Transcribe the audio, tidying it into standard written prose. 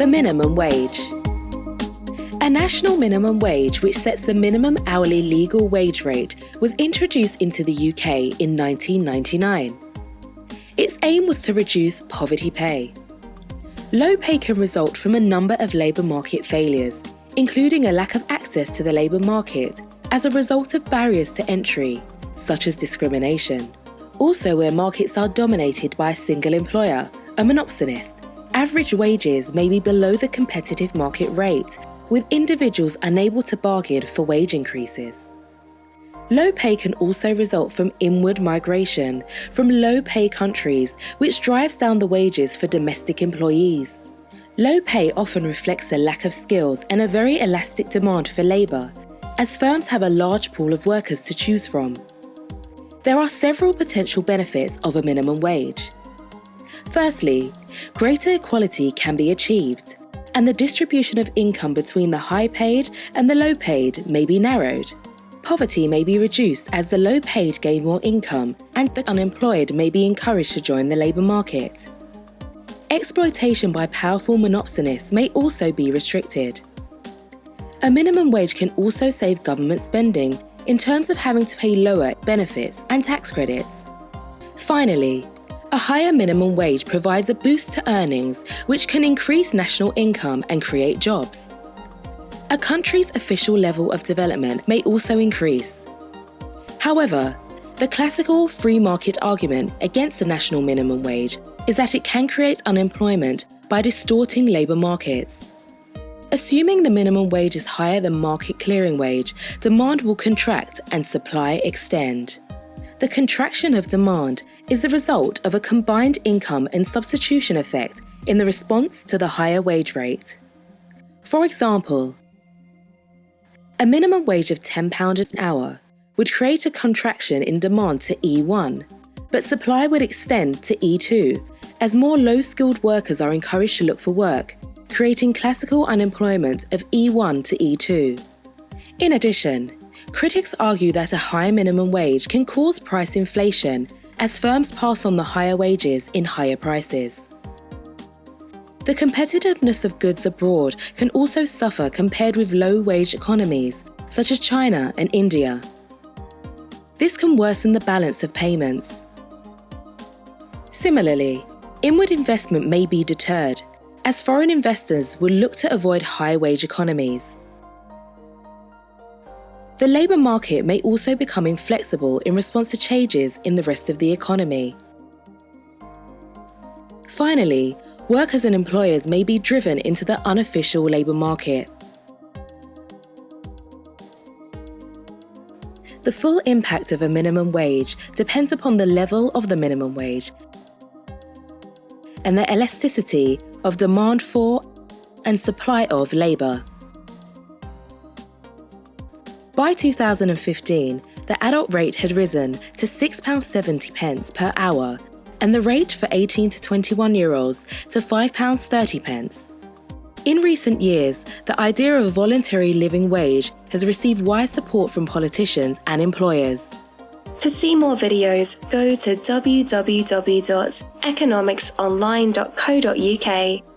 The minimum wage. A national minimum wage, which sets the minimum hourly legal wage rate, was introduced into the UK in 1999. Its aim was to reduce poverty pay. Low pay can result from a number of labour market failures, including a lack of access to the labour market as a result of barriers to entry, such as discrimination. Also, where markets are dominated by a single employer, a monopsonist, average wages may be below the competitive market rate, with individuals unable to bargain for wage increases. Low pay can also result from inward migration from low-pay countries, which drives down the wages for domestic employees. Low pay often reflects a lack of skills and a very elastic demand for labour, as firms have a large pool of workers to choose from. There are several potential benefits of a minimum wage. Firstly, greater equality can be achieved, and the distribution of income between the high-paid and the low-paid may be narrowed. Poverty may be reduced as the low-paid gain more income, and the unemployed may be encouraged to join the labour market. Exploitation by powerful monopsonists may also be restricted. A minimum wage can also save government spending in terms of having to pay lower benefits and tax credits. Finally, a higher minimum wage provides a boost to earnings, which can increase national income and create jobs. A country's official level of development may also increase. However, the classical free market argument against the national minimum wage is that it can create unemployment by distorting labour markets. Assuming the minimum wage is higher than market clearing wage, demand will contract and supply extend. The contraction of demand is the result of a combined income and substitution effect in the response to the higher wage rate. For example, a minimum wage of £10 an hour would create a contraction in demand to E1, but supply would extend to E2 as more low-skilled workers are encouraged to look for work, creating classical unemployment of E1 to E2. In addition, critics argue that a higher minimum wage can cause price inflation as firms pass on the higher wages in higher prices. The competitiveness of goods abroad can also suffer compared with low-wage economies, such as China and India. This can worsen the balance of payments. Similarly, inward investment may be deterred, as foreign investors will look to avoid high-wage economies. The labour market may also become inflexible in response to changes in the rest of the economy. Finally, workers and employers may be driven into the unofficial labour market. The full impact of a minimum wage depends upon the level of the minimum wage and the elasticity of demand for and supply of labour. By 2015, the adult rate had risen to £6.70 per hour, and the rate for 18 to 21-year-olds to £5.30. In recent years, the idea of a voluntary living wage has received wide support from politicians and employers. To see more videos, go to www.economicsonline.co.uk.